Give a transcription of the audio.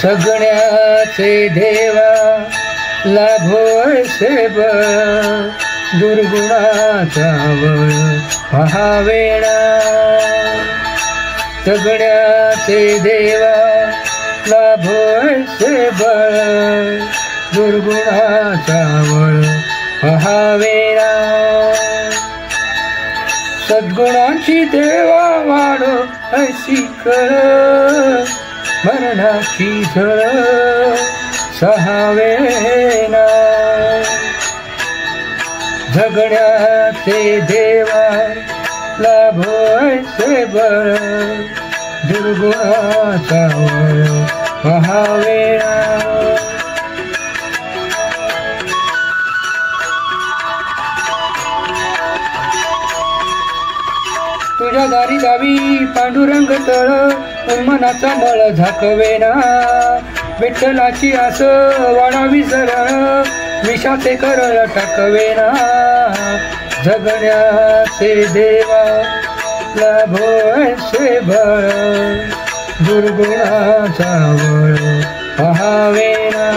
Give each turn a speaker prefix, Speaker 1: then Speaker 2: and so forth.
Speaker 1: सगळ्याचे देवा लाभोसे बळ दुर्गुणाचा बळ पहावेना सगळ्याचे देवा लाभोसे बळ दुर्गुणाचा बळ पहावेना सद्गुणाची देवा वाढ ऐशी कळ मरणाची झळ सहावेना झगड्याचे देवा लाभोसे बळ दुर्गुणाचा बळ पहावेना तुझ्या दारी दावी पांडुरंग तळ उन्मनाचा मळ झाकवेना विठ्ठलाची आस वाढावी सरळ विषाचे करळ टाकवेना जगण्याचे देवा लाभोसे बळ दुर्गुणाचा बळ पहावेना